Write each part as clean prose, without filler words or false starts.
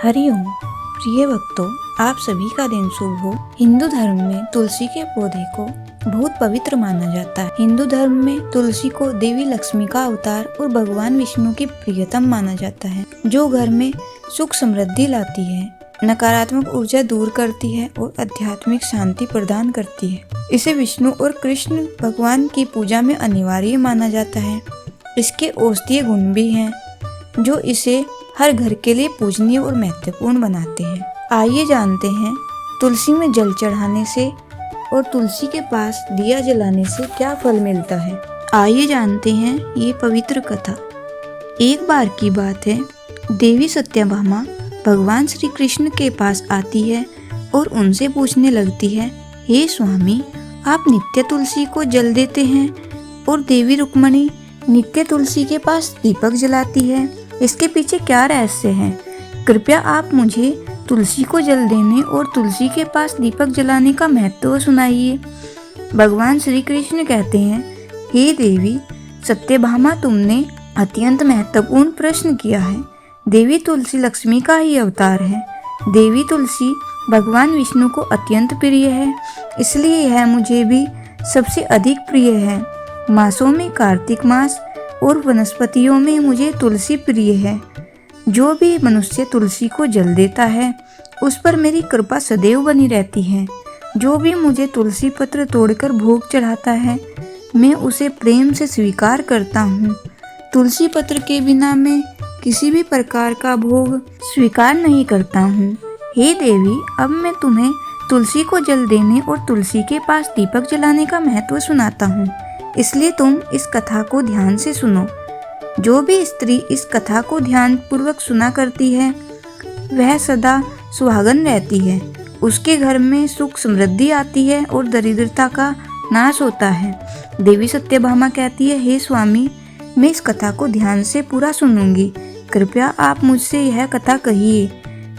हरिओम प्रिय भक्तों, आप सभी का दिन शुभ हो। हिंदू धर्म में तुलसी के पौधे को बहुत पवित्र माना जाता है। हिंदू धर्म में तुलसी को देवी लक्ष्मी का अवतार और भगवान विष्णु की प्रियतम माना जाता है, जो घर में सुख समृद्धि लाती है, नकारात्मक ऊर्जा दूर करती है और आध्यात्मिक शांति प्रदान करती है। इसे विष्णु और कृष्ण भगवान की पूजा में अनिवार्य माना जाता है। इसके औषधीय गुण भी हैं, जो इसे हर घर के लिए पूजनीय और महत्वपूर्ण बनाते हैं। आइए जानते हैं तुलसी में जल चढ़ाने से और तुलसी के पास दिया जलाने से क्या फल मिलता है। आइए जानते हैं ये पवित्र कथा। एक बार की बात है, देवी सत्यभामा भगवान श्री कृष्ण के पास आती है और उनसे पूछने लगती है, हे स्वामी, आप नित्य तुलसी को जल देते हैं और देवी रुक्मणी नित्य तुलसी के पास दीपक जलाती है, इसके पीछे क्या रहस्य है? कृपया आप मुझे तुलसी को जल देने और तुलसी के पास दीपक जलाने का महत्व सुनाइए। भगवान श्री कृष्ण कहते हैं, हे देवी सत्यभामा, तुमने अत्यंत महत्वपूर्ण प्रश्न किया है। देवी तुलसी लक्ष्मी का ही अवतार है। देवी तुलसी भगवान विष्णु को अत्यंत प्रिय है, इसलिए यह मुझे भी सबसे अधिक प्रिय है। मासों में कार्तिक मास और वनस्पतियों में मुझे तुलसी प्रिय है। जो भी मनुष्य तुलसी को जल देता है, उस पर मेरी कृपा सदैव बनी रहती है। जो भी मुझे तुलसी पत्र तोड़कर भोग चढ़ाता है, मैं उसे प्रेम से स्वीकार करता हूँ। तुलसी पत्र के बिना मैं किसी भी प्रकार का भोग स्वीकार नहीं करता हूँ। हे देवी, अब मैं तुम्हें तुलसी को जल देने और तुलसी के पास दीपक जलाने का महत्व सुनाता हूँ, इसलिए तुम इस कथा को ध्यान से सुनो। जो भी स्त्री इस कथा को ध्यान पूर्वक सुना करती है, वह सदा सुहागन रहती है। उसके घर में सुख समृद्धि आती है और दरिद्रता का नाश होता है। देवी सत्यभामा कहती है, हे स्वामी, मैं इस कथा को ध्यान से पूरा सुनूंगी। कृपया आप मुझसे यह कथा कहिए।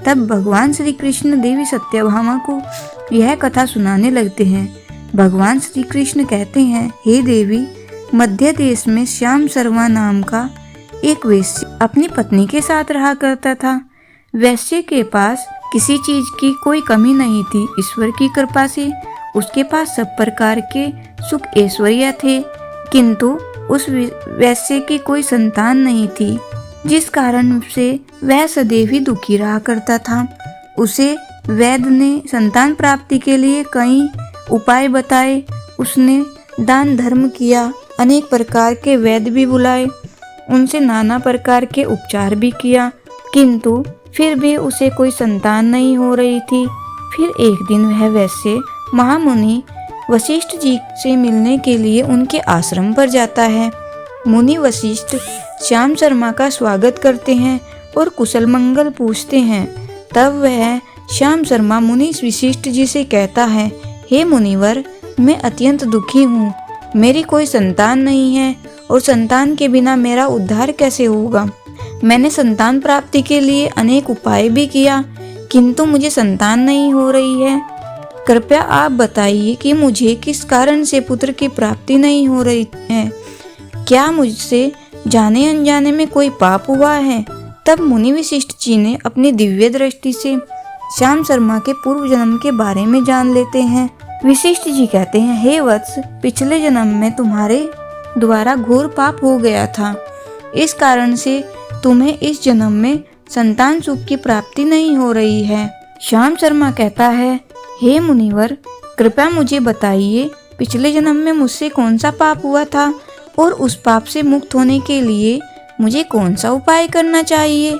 तब भगवान श्री कृष्ण देवी सत्यभामा को यह कथा सुनाने लगते हैं। भगवान श्री कृष्ण कहते हैं, हे देवी, मध्य देश में श्याम शर्मा नाम का एक वैश्य अपनी पत्नी के साथ रहा करता था। वैश्य के पास किसी चीज की कोई कमी नहीं थी। ईश्वर की कृपा से उसके पास सब प्रकार के सुख ऐश्वर्य थे, किंतु उस वैश्य की कोई संतान नहीं थी, जिस कारण से वह सदैव ही दुखी रहा करता था। उसे वैद्य ने संतान प्राप्ति के लिए कई उपाय बताए। उसने दान धर्म किया, अनेक प्रकार के वैद्य भी बुलाए, उनसे नाना प्रकार के उपचार भी किया, किंतु फिर भी उसे कोई संतान नहीं हो रही थी। फिर एक दिन वह वैश्य महामुनि वशिष्ठ जी से मिलने के लिए उनके आश्रम पर जाता है। मुनि वशिष्ठ श्याम शर्मा का स्वागत करते हैं और कुशल मंगल पूछते हैं। तब वह श्याम शर्मा मुनि वशिष्ठ जी से कहता है, हे मुनिवर, मैं अत्यंत दुखी हूँ। मेरी कोई संतान नहीं है और संतान के बिना मेरा उद्धार कैसे होगा? मैंने संतान प्राप्ति के लिए अनेक उपाय भी किया, किंतु मुझे संतान नहीं हो रही है। कृपया आप बताइए कि मुझे किस कारण से पुत्र की प्राप्ति नहीं हो रही है। क्या मुझसे जाने अनजाने में कोई पाप हुआ है? तब मुनि वशिष्ठ जी ने अपनी दिव्य दृष्टि से श्याम शर्मा के पूर्व जन्म के बारे में जान लेते हैं। वशिष्ठ जी कहते हैं, हे वत्स, पिछले जन्म में तुम्हारे द्वारा घोर पाप हो गया था। इस कारण से तुम्हें इस जन्म में संतान सुख की प्राप्ति नहीं हो रही है। श्याम शर्मा कहता है, हे मुनिवर, कृपया मुझे बताइए, पिछले जन्म में मुझसे कौन सा पाप हुआ था और उस पाप से मुक्त होने के लिए मुझे कौन सा उपाय करना चाहिए?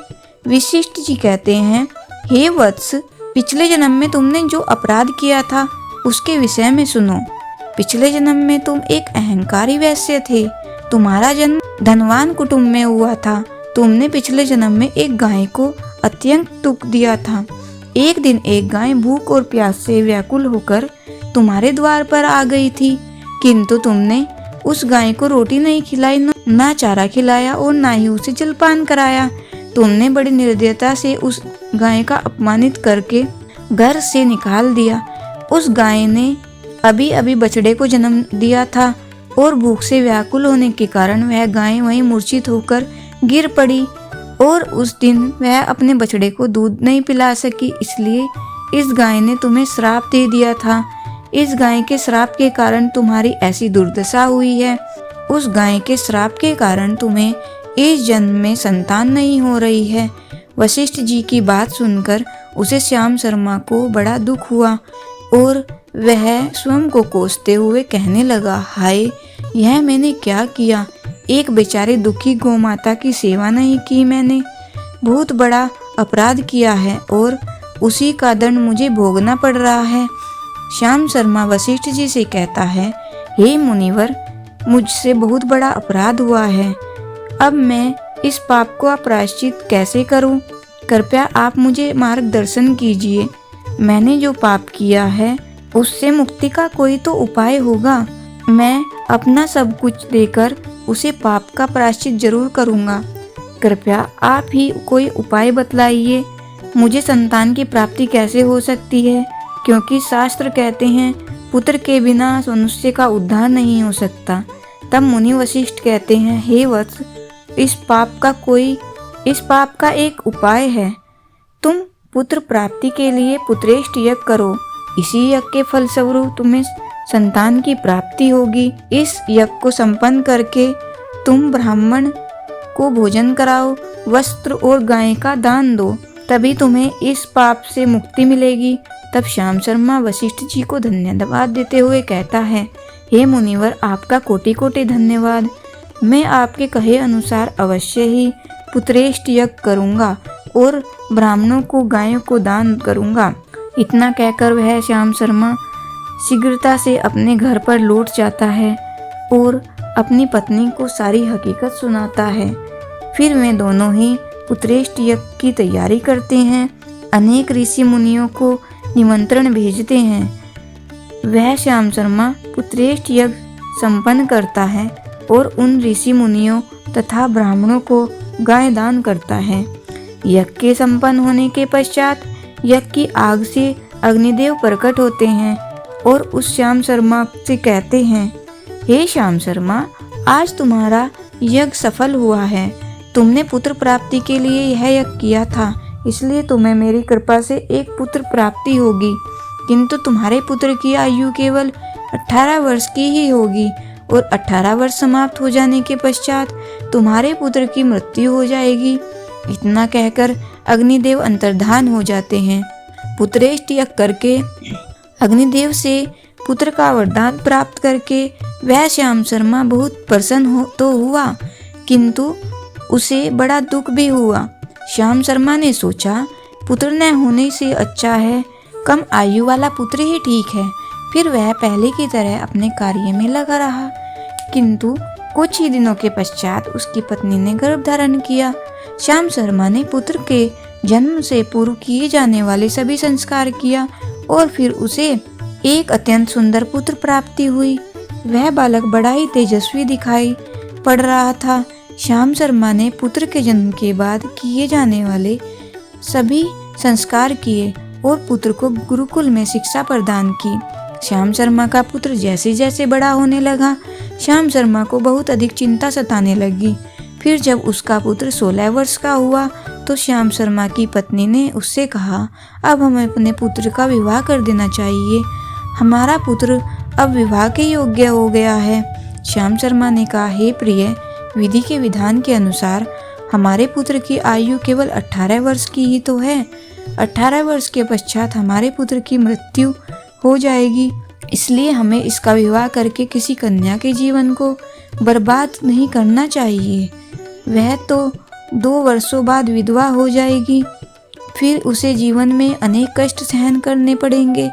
वशिष्ठ जी कहते हैं, हे वत्स, पिछले जन्म में तुमने जो अपराध किया था उसके विषय में सुनो। पिछले जन्म में तुम एक अहंकारी वैश्य थे। तुम्हारा जन्म धनवान कुटुंब में हुआ था। तुमने पिछले जन्म में एक गाय को अत्यंत दुख दिया था। एक दिन एक गाय भूख और प्यास से व्याकुल होकर तुम्हारे द्वार पर आ गई थी, किंतु तुमने उस गाय को रोटी नहीं खिलाई, ना चारा खिलाया और ना ही उसे जलपान कराया। तुमने बड़ी निर्दयता से उस गाय का अपमानित करके घर से निकाल दिया। उस गाय ने अभी अभी बछड़े को जन्म दिया था और भूख से व्याकुल होने के कारण वह गाय वहीं मूर्छित होकर गिर पड़ी। और उस दिन वह अपने बछड़े को दूध नहीं पिला सकी, इसलिए इस गाय ने तुम्हें श्राप दे दिया था। इस गाय के श्राप के कारण तुम्हारी ऐसी दुर्दशा हुई है। उस गाय के श्राप के कारण तुम्हें इस जन्म में संतान नहीं हो रही है। वशिष्ठ जी की बात सुनकर उसे श्याम शर्मा को बड़ा दुख हुआ और वह स्वयं को कोसते हुए कहने लगा, हाय, यह मैंने क्या किया। एक बेचारे दुखी गौ माता की सेवा नहीं की मैंने। बहुत बड़ा अपराध किया है और उसी का दंड मुझे भोगना पड़ रहा है। श्याम शर्मा वशिष्ठ जी से कहता है, हे मुनिवर, मुझसे बहुत बड़ा अपराध हुआ है। अब मैं इस पाप को प्रायश्चित कैसे करूं? कृपया आप मुझे मार्गदर्शन कीजिए। मैंने जो पाप किया है उससे मुक्ति का कोई तो उपाय होगा। मैं अपना सब कुछ देकर उसे पाप का प्रायश्चित जरूर करूंगा। कृपया आप ही कोई उपाय बतलाइए। मुझे संतान की प्राप्ति कैसे हो सकती है? क्योंकि शास्त्र कहते हैं पुत्र के बिना मनुष्य का उद्धार नहीं हो सकता। तब मुनि वशिष्ठ कहते हैं, हे वत्स, इस पाप का एक उपाय है। तुम पुत्र प्राप्ति के लिए पुत्रेष्ट यज्ञ करो। इसी यज्ञ के फलस्वरूप तुम्हें संतान की प्राप्ति होगी। इस यज्ञ को संपन्न करके तुम ब्राह्मण को भोजन कराओ, वस्त्र और गाय का दान दो, तभी तुम्हें इस पाप से मुक्ति मिलेगी। तब श्याम शर्मा वशिष्ठ जी को धन्यवाद देते हुए कहता है, हे मुनिवर, आपका कोटि कोटि धन्यवाद। मैं आपके कहे अनुसार अवश्य ही पुत्रेष्ट यज्ञ करूंगा और ब्राह्मणों को गायों को दान करूंगा। इतना कहकर वह श्याम शर्मा शीघ्रता से अपने घर पर लौट जाता है और अपनी पत्नी को सारी हकीकत सुनाता है। फिर वे दोनों ही पुत्रेष्ट यज्ञ की तैयारी करते हैं। अनेक ऋषि मुनियों को निमंत्रण भेजते हैं। वह श्याम शर्मा पुत्रेष्ट यज्ञ संपन्न करता है और उन ऋषि मुनियों तथा ब्राह्मणों को गाय दान करता है। यज्ञ के संपन्न होने के पश्चात यज्ञ की आग से अग्निदेव प्रकट होते हैं और उस श्याम शर्मा से कहते हैं, हे श्याम शर्मा, आज तुम्हारा यज्ञ सफल हुआ है। तुमने पुत्र प्राप्ति के लिए यह यज्ञ किया था, इसलिए तुम्हें मेरी कृपा से एक पुत्र प्राप्ति होगी। किंतु तुम्हारे पुत्र की आयु केवल 18 वर्ष की ही होगी और 18 वर्ष समाप्त हो जाने के पश्चात तुम्हारे पुत्र की मृत्यु हो जाएगी। इतना कहकर अग्निदेव अंतर्धान हो जाते हैं। पुत्रेष्ट यज्ञ करके अग्निदेव से पुत्र का वरदान प्राप्त करके वह श्याम शर्मा बहुत प्रसन्न तो हुआ, किंतु उसे बड़ा दुख भी हुआ। श्याम शर्मा ने सोचा, पुत्र न होने से अच्छा है कम आयु वाला पुत्र ही ठीक है। फिर वह पहले की तरह अपने कार्य में लगा रहा, किंतु कुछ ही दिनों के पश्चात उसकी पत्नी ने गर्भ धारण किया। श्याम शर्मा ने पुत्र के जन्म से पूर्व किए जाने वाले सभी संस्कार किया और फिर उसे एक अत्यंत सुंदर पुत्र प्राप्ति हुई। वह बालक बड़ा ही तेजस्वी दिखाई पड़ रहा था। श्याम शर्मा ने पुत्र के जन्म के बाद किए जाने वाले सभी संस्कार किए और पुत्र को गुरुकुल में शिक्षा प्रदान की। श्याम शर्मा का पुत्र जैसे जैसे बड़ा होने लगा, श्याम शर्मा को बहुत अधिक चिंता सताने लगी। फिर जब उसका पुत्र 16 वर्ष का हुआ तो श्याम शर्मा की पत्नी ने उससे कहा, अब हमें अपने पुत्र का विवाह कर देना चाहिए। हमारा पुत्र अब विवाह के योग्य हो गया है। श्याम शर्मा ने कहा, हे प्रिय, विधि के विधान के अनुसार हमारे पुत्र की आयु केवल 18 वर्ष की ही तो है। 18 वर्ष के पश्चात हमारे पुत्र की मृत्यु हो जाएगी, इसलिए हमें इसका विवाह करके किसी कन्या के जीवन को बर्बाद नहीं करना चाहिए। वह तो 2 वर्षों बाद विधवा हो जाएगी, फिर उसे जीवन में अनेक कष्ट सहन करने पड़ेंगे।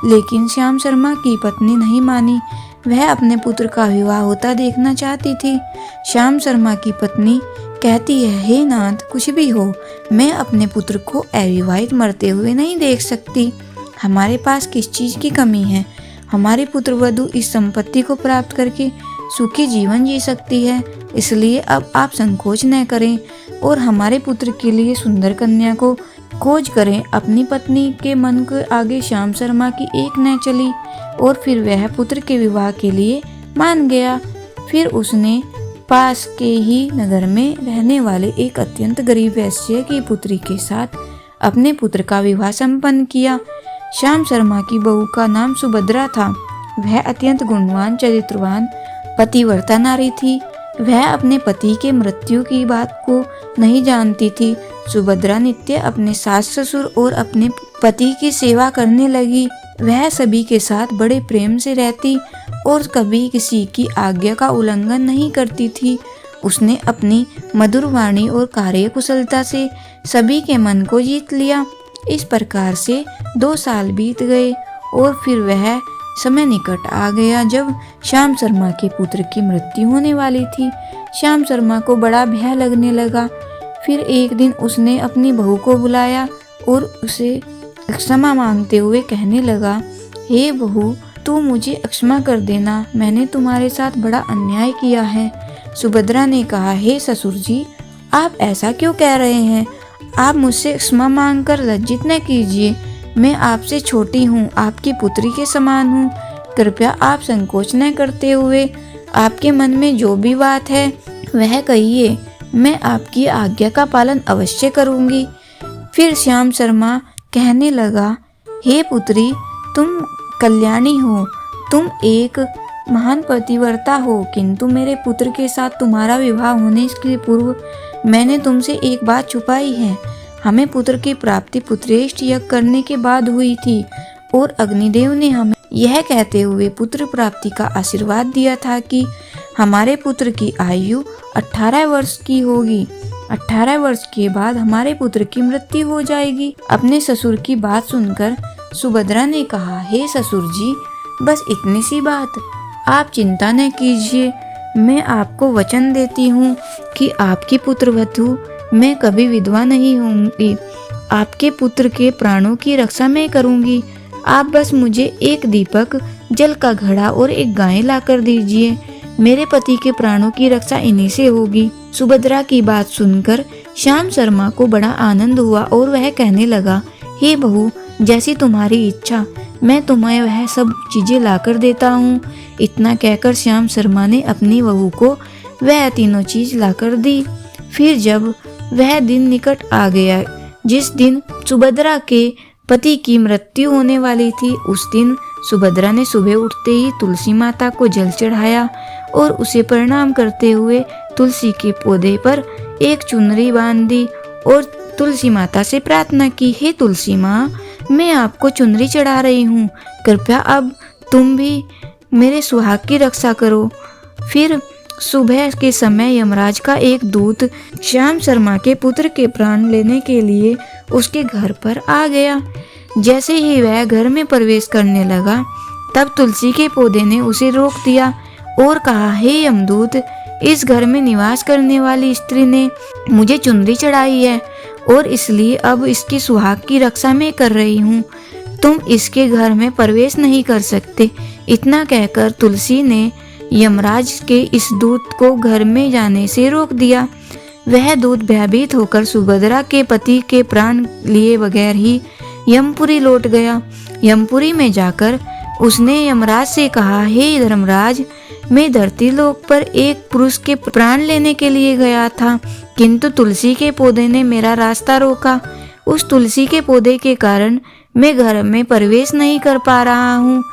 लेकिन श्याम शर्मा की पत्नी नहीं मानी। वह अपने पुत्र का विवाह होता देखना चाहती थी। श्याम शर्मा की पत्नी कहती है, हे नाथ, कुछ भी हो, मैं अपने पुत्र को अविवाहित मरते हुए नहीं देख सकती। हमारे पास किस चीज़ की कमी है? हमारी पुत्र वधू इस संपत्ति को प्राप्त करके सुखी जीवन जी सकती है। इसलिए अब आप संकोच न करें और हमारे पुत्र के लिए सुंदर कन्या को खोज करें। अपनी पत्नी के मन के आगे श्याम शर्मा की एक न चली और फिर वह पुत्र के विवाह के लिए मान गया। फिर उसने पास के ही नगर में रहने वाले एक अत्यंत गरीब वैश्य की पुत्री के साथ अपने पुत्र का विवाह संपन्न किया। श्याम शर्मा की बहू का नाम सुभद्रा था। वह अत्यंत गुणवान, चरित्रवान, पतिव्रता नारी थी। वह अपने पति के मृत्यु की बात को नहीं जानती थी। सुभद्रा नित्य अपने सास ससुर और अपने पति की सेवा करने लगी। वह सभी के साथ बड़े प्रेम से रहती और कभी किसी की आज्ञा का उल्लंघन नहीं करती थी। उसने अपनी मधुर वाणी और कार्यकुशलता से सभी के मन को जीत लिया। इस प्रकार से 2 साल बीत गए और फिर वह समय निकट आ गया जब श्याम शर्मा के पुत्र की मृत्यु होने वाली थी। श्याम शर्मा को बड़ा भय लगने लगा। फिर एक दिन उसने अपनी बहू को बुलाया और उसे क्षमा मांगते हुए कहने लगा, हे बहू, तू मुझे क्षमा कर देना, मैंने तुम्हारे साथ बड़ा अन्याय किया है। सुभद्रा ने कहा, हे ससुर जी, आप ऐसा क्यों कह रहे हैं? आप मुझसे क्षमा मांगकर लज्जित न कीजिए। मैं आपसे छोटी हूँ, आपकी पुत्री के समान हूँ। कृपया आप संकोच न करते हुए आपके मन में जो भी बात है वह कहिए। मैं आपकी आज्ञा का पालन अवश्य करूँगी। फिर श्याम शर्मा कहने लगा, हे पुत्री, तुम कल्याणी हो, तुम एक महान पतिव्रता हो, किंतु मेरे पुत्र के साथ तुम्हारा विवाह होने के पूर्व मैंने तुमसे एक बात छुपाई है। हमें पुत्र की प्राप्ति पुत्रेष्ठ यज्ञ करने के बाद हुई थी और अग्निदेव ने हमें यह कहते हुए पुत्र प्राप्ति का आशीर्वाद दिया था कि हमारे पुत्र की आयु 18 वर्ष की होगी। 18 वर्ष के बाद हमारे पुत्र की मृत्यु हो जाएगी। अपने ससुर की बात सुनकर सुभद्रा ने कहा, हे ससुर जी, बस इतनी सी बात, आप चिंता न कीजिए। मैं आपको वचन देती हूँ कि आपकी पुत्रवधू मैं कभी विधवा नहीं होंगी। आपके पुत्र के प्राणों की रक्षा मैं करूँगी। आप बस मुझे एक दीपक, जल का घड़ा और एक गाय लाकर दीजिए। मेरे पति के प्राणों की रक्षा इन्हीं से होगी। सुभद्रा की बात सुनकर श्याम शर्मा को बड़ा आनंद हुआ और वह कहने लगा, हे बहू, जैसी तुम्हारी इच्छा, मैं तुम्हें वह सब चीजें लाकर देता हूँ। इतना कहकर श्याम शर्मा ने अपनी बहू को वह तीनों चीज लाकर दी। फिर जब वह दिन निकट आ गया जिस दिन सुभद्रा के पति की मृत्यु होने वाली थी, उस दिन सुभद्रा ने सुबह उठते ही तुलसी माता को जल चढ़ाया और उसे प्रणाम करते हुए तुलसी के पौधे पर एक चुनरी बांध दी और तुलसी माता से प्रार्थना की, हे तुलसी माँ, मैं आपको चुनरी चढ़ा रही हूँ, कृपया अब तुम भी मेरे सुहाग की रक्षा करो। फिर सुबह के समय यमराज का एक दूत श्याम शर्मा के पुत्र के प्राण लेने के लिए उसके घर पर आ गया। जैसे ही वह घर में प्रवेश करने लगा, तब तुलसी के पौधे ने उसे रोक दिया और कहा, हे यमदूत, इस घर में निवास करने वाली स्त्री ने मुझे चुनरी चढ़ाई है और इसलिए अब इसकी सुहाग की रक्षा मैं कर रही हूँ। तुम इसके घर में प्रवेश नहीं कर सकते। इतना कहकर तुलसी ने यमराज के इस दूत को घर में जाने से रोक दिया। वह दूत भयभीत होकर सुभद्रा के पति के प्राण लिए बगैर ही यमपुरी लौट गया। यमपुरी में जाकर उसने यमराज से कहा, हे धर्मराज, मैं धरती लोक पर एक पुरुष के प्राण लेने के लिए गया था, किंतु तुलसी के पौधे ने मेरा रास्ता रोका। उस तुलसी के पौधे के कारण मैं घर में प्रवेश नहीं कर पा रहा हूँ।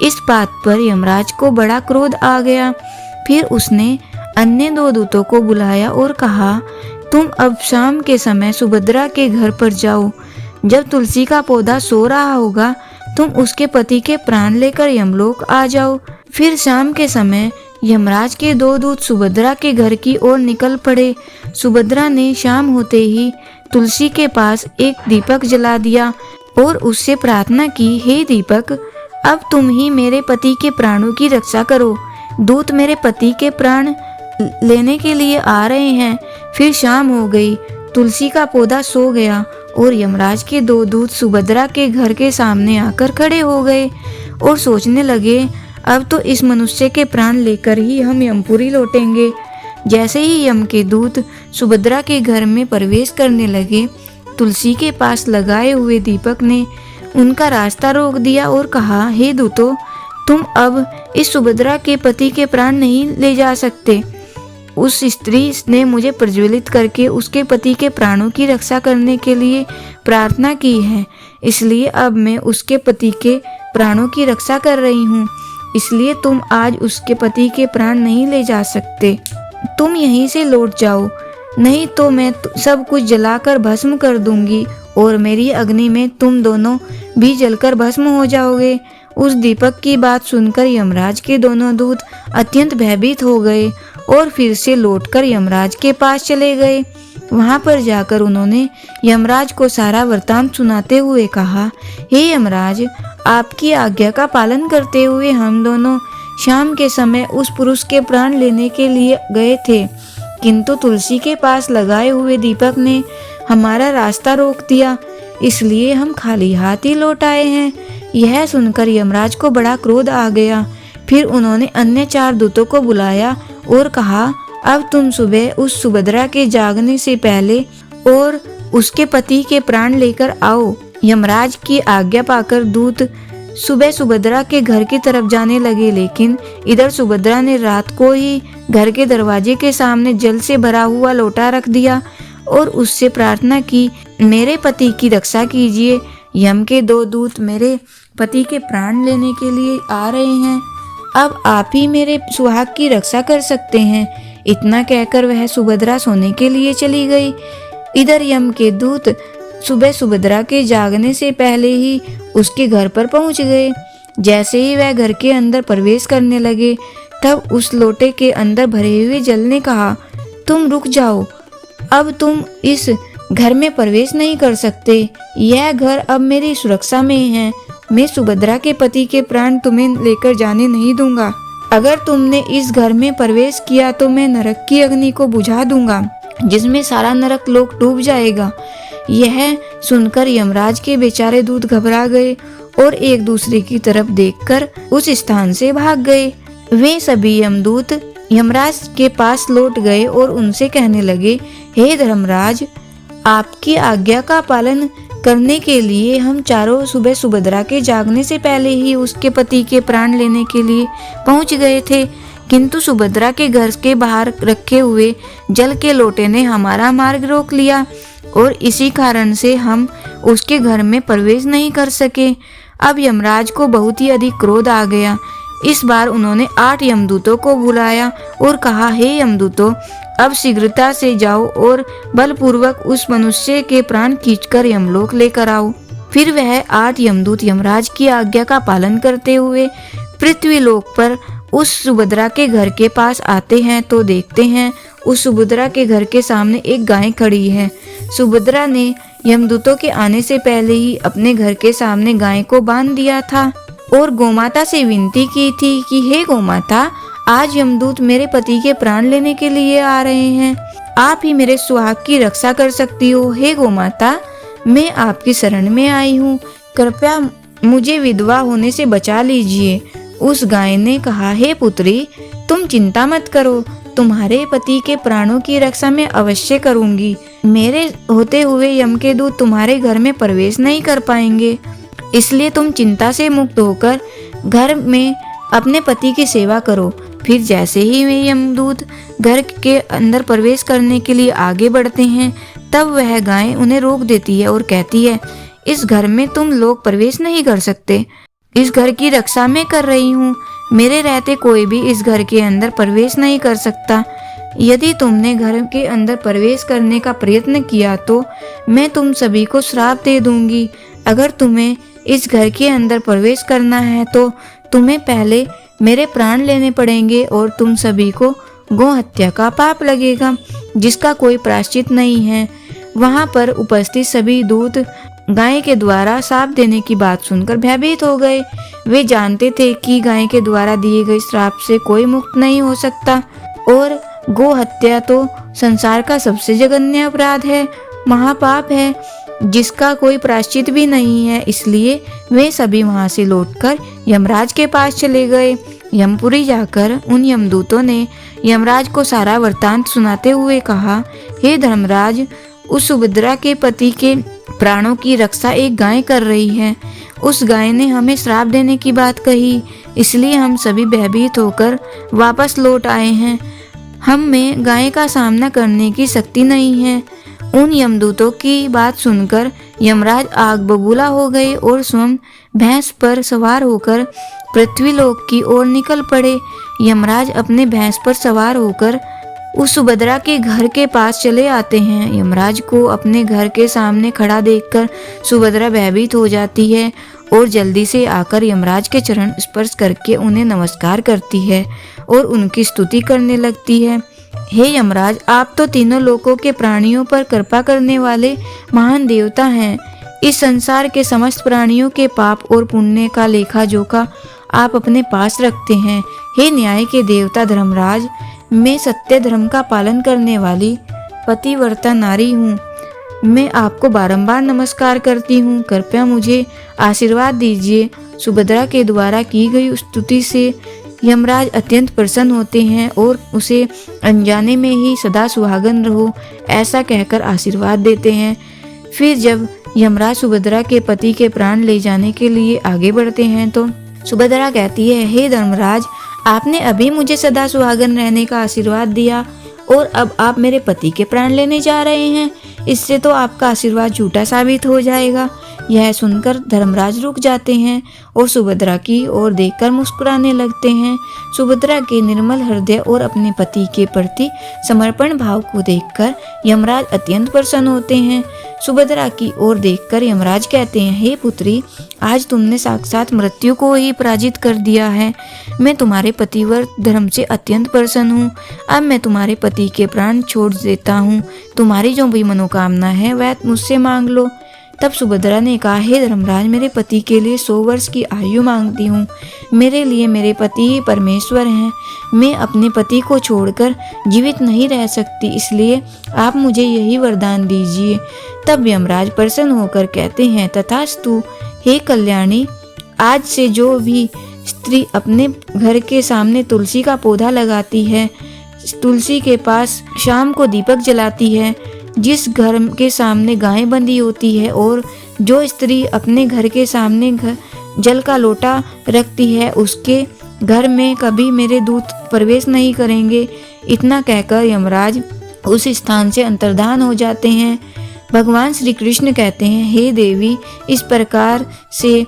इस बात पर यमराज को बड़ा क्रोध आ गया। फिर उसने अन्य 2 दूतों को बुलाया और कहा, तुम अब शाम के समय सुभद्रा के घर पर जाओ। जब तुलसी का पौधा सो रहा होगा, तुम उसके पति के प्राण लेकर यमलोक आ जाओ। फिर शाम के समय यमराज के 2 दूत सुभद्रा के घर की ओर निकल पड़े। सुभद्रा ने शाम होते ही तुलसी के पास एक दीपक जला दिया और उससे प्रार्थना की, हे दीपक, अब तुम ही मेरे पति के प्राणों की रक्षा करो। दूत मेरे पति के प्राण लेने के लिए आ रहे हैं। फिर शाम हो गई, तुलसी का पौधा सो गया और यमराज के 2 दूत सुभद्रा के घर के सामने आकर खड़े हो गए और सोचने लगे, अब तो इस मनुष्य के प्राण लेकर ही हम यमपुरी लौटेंगे। जैसे ही यम के दूत सुभद्रा के घर में प्रवेश करने लगे, तुलसी के पास लगाए हुए दीपक ने उनका रास्ता रोक दिया और कहा, हे दूतों, तुम अब इस सुभद्रा के पति के प्राण नहीं ले जा सकते। उस स्त्री ने मुझे प्रज्वलित करके उसके पति के प्राणों की रक्षा करने के लिए प्रार्थना की है, इसलिए अब मैं उसके पति के प्राणों की रक्षा कर रही हूँ। इसलिए तुम आज उसके पति के प्राण नहीं ले जा सकते। तुम यहीं से लौट जाओ, नहीं तो मैं सब कुछ जलाकर भस्म कर दूंगी और मेरी अग्नि में तुम दोनों भी जलकर भस्म हो जाओगे। उस दीपक की बात सुनकर यमराज के दोनों दूत अत्यंत भयभीत हो गए और फिर से लौटकर यमराज के पास चले गए। वहां पर जाकर उन्होंने यमराज को सारा वृत्तांत सुनाते हुए कहा, हे यमराज, आपकी आज्ञा का पालन करते हुए हम दोनों शाम के समय उस पुरुष के प्राण लेने के लिए गए थे, किंतु तुलसी के पास लगाए हुए दीपक ने हमारा रास्ता रोक दिया, इसलिए हम खाली हाथ ही लौट आए हैं। यह सुनकर यमराज को बड़ा क्रोध आ गया। फिर उन्होंने अन्य 4 दूतों को बुलाया और कहा, अब तुम सुबह उस सुभद्रा के जागने से पहले और उसके पति के प्राण लेकर आओ। यमराज की आज्ञा पाकर दूत सुबह सुभद्रा के घर की तरफ जाने लगे, लेकिन इधर सुभद्रा ने रात को ही घर के दरवाजे के सामने जल से भरा हुआ लोटा रख दिया और उससे प्रार्थना की, मेरे पति की रक्षा कीजिए। यम के 2 दूत मेरे पति के प्राण लेने के लिए आ रहे हैं, अब आप ही मेरे सुहाग की रक्षा कर सकते हैं। इतना कहकर वह सुभद्रा सोने के लिए चली गई। इधर यम के दूत सुबह सुभद्रा के जागने से पहले ही उसके घर पर पहुंच गए। जैसे ही वह घर के अंदर प्रवेश करने लगे, तब उस लोटे के अंदर भरे हुए जल ने कहा, तुम रुक जाओ, अब तुम इस घर में प्रवेश नहीं कर सकते। यह घर अब मेरी सुरक्षा में है। मैं सुभद्रा के पति के प्राण तुम्हें लेकर जाने नहीं दूंगा। अगर तुमने इस घर में प्रवेश किया तो मैं नरक की अग्नि को बुझा दूंगा, जिसमें सारा नरक लोक डूब जाएगा। यह सुनकर यमराज के बेचारे दूत घबरा गए और एक दूसरे की तरफ देखकर उस स्थान से भाग गए। वे सभी यमदूत यमराज के पास लौट गए और उनसे कहने लगे, हे धर्मराज, आपकी आज्ञा का पालन करने के लिए हम चारों सुबह सुभद्रा के जागने से पहले ही उसके पति के प्राण लेने के लिए पहुंच गए थे, किंतु सुभद्रा के घर के बाहर रखे हुए जल के लोटे ने हमारा मार्ग रोक लिया और इसी कारण से हम उसके घर में प्रवेश नहीं कर सके। अब यमराज को बहुत ही अधिक क्रोध आ गया। इस बार उन्होंने 8 यमदूतों को बुलाया और कहा, हे यमदूतों, अब शीघ्रता से जाओ और बलपूर्वक उस मनुष्य के प्राण खींचकर यमलोक लेकर आओ। फिर वह 8 यमदूत यमराज की आज्ञा का पालन करते हुए पृथ्वीलोक पर उस सुभद्रा के घर के पास आते हैं तो देखते हैं उस सुभद्रा के घर के सामने एक गाय खड़ी है। सुभद्रा ने यमदूतों के आने से पहले ही अपने घर के सामने गाय को बांध दिया था और गोमाता से विनती की थी कि हे गोमाता, आज यमदूत मेरे पति के प्राण लेने के लिए आ रहे हैं, आप ही मेरे सुहाग की रक्षा कर सकती हो। हे गोमाता, मैं आपकी शरण में आई हूँ, कृपया मुझे विधवा होने से बचा लीजिए। उस गाय ने कहा, हे पुत्री, तुम चिंता मत करो, तुम्हारे पति के प्राणों की रक्षा मैं अवश्य करूंगी। मेरे होते हुए यम के दूत तुम्हारे घर में प्रवेश नहीं कर पाएंगे, इसलिए तुम चिंता से मुक्त होकर घर में अपने पति की सेवा करो। फिर जैसे ही वे यमदूत घर के अंदर प्रवेश करने के लिए आगे बढ़ते हैं, तब वह गाय उन्हें रोक देती है और कहती है, इस घर में तुम लोग प्रवेश नहीं कर सकते, इस घर की रक्षा मैं कर रही हूँ, मेरे रहते कोई भी इस घर के अंदर प्रवेश नहीं कर सकता। यदि तुमने घर के अंदर प्रवेश करने का प्रयत्न किया तो मैं तुम सभी को श्राप दे दूंगी। अगर तुम्हें इस घर के अंदर प्रवेश करना है तो तुम्हें पहले मेरे प्राण लेने पड़ेंगे और तुम सभी को गौ हत्या का पाप लगेगा, जिसका कोई प्रायश्चित नहीं है। वहां पर उपस्थित सभी दूत गाय के द्वारा श्राप देने की बात सुनकर भयभीत हो गए। वे जानते थे कि गाय के द्वारा दिए गए श्राप से कोई मुक्त नहीं हो सकता और गौ हत्या तो संसार का सबसे जघन्य अपराध है, महापाप है, जिसका कोई प्रायश्चित भी नहीं है। इसलिए वे सभी वहां से लौटकर यमराज के पास चले गए। यमपुरी जाकर उन यमदूतों ने यमराज को सारा वृत्तांत सुनाते हुए कहा, हे धर्मराज, उस सुभद्रा के पति के प्राणों की रक्षा एक गाय कर रही है। उस गाय ने हमें श्राप देने की बात कही, इसलिए हम सभी भयभीत होकर वापस लौट आए हैं। हम में गाय का सामना करने की शक्ति नहीं है। उन यमदूतों की बात सुनकर यमराज आग बबूला हो गए और स्वयं भैंस पर सवार होकर पृथ्वीलोक की ओर निकल पड़े। यमराज अपने भैंस पर सवार होकर उस सुभद्रा के घर के पास चले आते हैं। यमराज को अपने घर के सामने खड़ा देखकर सुभद्रा भयभीत हो जाती है और जल्दी से आकर यमराज के चरण स्पर्श करके उन्हें नमस्कार करती है और उनकी स्तुति करने लगती है। हे यमराज, आप तो तीनों लोकों के प्राणियों पर कृपा करने वाले महान देवता हैं। इस संसार के समस्त प्राणियों के पाप और पुण्य का लेखा जोखा आप अपने पास रखते हैं। हे न्याय के देवता धर्मराज, मैं सत्य धर्म का पालन करने वाली पतिव्रता नारी हूँ। मैं आपको बारंबार नमस्कार करती हूँ, कृपया मुझे आशीर्वाद दीजिए। सुभद्रा के द्वारा की गई स्तुति से यमराज अत्यंत प्रसन्न होते हैं और उसे अनजाने में ही सदा सुहागन रहो ऐसा कहकर आशीर्वाद देते हैं। फिर जब यमराज सुभद्रा के पति के प्राण ले जाने के लिए आगे बढ़ते हैं तो सुभद्रा कहती है, हे धर्मराज, आपने अभी मुझे सदा सुहागन रहने का आशीर्वाद दिया और अब आप मेरे पति के प्राण लेने जा रहे हैं। इससे तो आपका आशीर्वाद झूठा साबित हो जाएगा। यह सुनकर धर्मराज रुक जाते हैं और सुभद्रा की ओर देखकर मुस्कुराने लगते हैं। सुभद्रा के निर्मल हृदय और अपने पति के प्रति समर्पण भाव को देखकर यमराज अत्यंत प्रसन्न होते हैं। सुभद्रा की ओर देखकर यमराज कहते हैं, हे पुत्री, आज तुमने साक्षात मृत्यु को ही पराजित कर दिया है। मैं तुम्हारे पतिव्रत धर्म से अत्यंत प्रसन्न हूँ। अब मैं तुम्हारे पति के प्राण छोड़ देता हूँ। तुम्हारी जो भी मनोकामना है वह मुझसे मांग लो। तब सुभद्रा ने कहा, हे धर्मराज, मेरे पति के लिए 100 वर्ष की आयु मांगती हूँ। मेरे लिए मेरे पति ही परमेश्वर हैं। मैं अपने पति को छोड़कर जीवित नहीं रह सकती, इसलिए आप मुझे यही वरदान दीजिए। तब यमराज प्रसन्न होकर कहते हैं, तथास्तु हे कल्याणी, आज से जो भी स्त्री अपने घर के सामने तुलसी का पौधा लगाती है, तुलसी के पास शाम को दीपक जलाती है, जिस घर के सामने गाय बंधी होती है और जो स्त्री अपने घर के सामने जल का लोटा रखती है, उसके घर में कभी मेरे दूत प्रवेश नहीं करेंगे। इतना कहकर यमराज उस स्थान से अंतर्धान हो जाते हैं। भगवान श्री कृष्ण कहते हैं, हे देवी, इस प्रकार से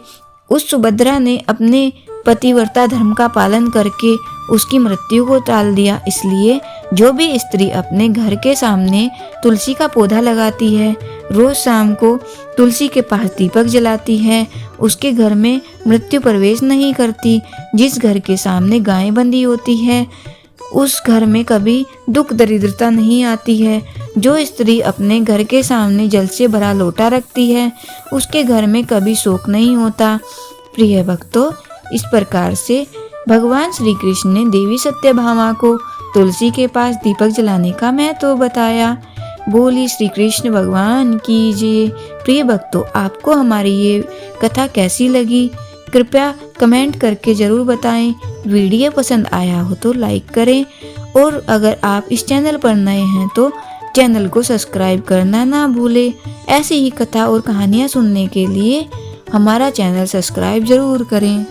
उस सुभद्रा ने अपने पतिव्रता धर्म का पालन करके उसकी मृत्यु को टाल दिया। इसलिए जो भी स्त्री अपने घर के सामने तुलसी का पौधा लगाती है, रोज शाम को तुलसी के पास दीपक जलाती है, उसके घर में मृत्यु प्रवेश नहीं करती। जिस घर के सामने गाय बंधी होती है, उस घर में कभी दुख दरिद्रता नहीं आती है। जो स्त्री अपने घर के सामने जल से भरा लोटा रखती है, उसके घर में कभी शोक नहीं होता। प्रिय भक्तों, इस प्रकार से भगवान श्री कृष्ण ने देवी सत्यभामा को तुलसी के पास दीपक जलाने का महत्व बताया। बोली श्री कृष्ण भगवान की जय। प्रिय भक्तों, आपको हमारी ये कथा कैसी लगी, कृपया कमेंट करके ज़रूर बताएं। वीडियो पसंद आया हो तो लाइक करें और अगर आप इस चैनल पर नए हैं तो चैनल को सब्सक्राइब करना ना भूलें। ऐसी ही कथा और कहानियाँ सुनने के लिए हमारा चैनल सब्सक्राइब जरूर करें।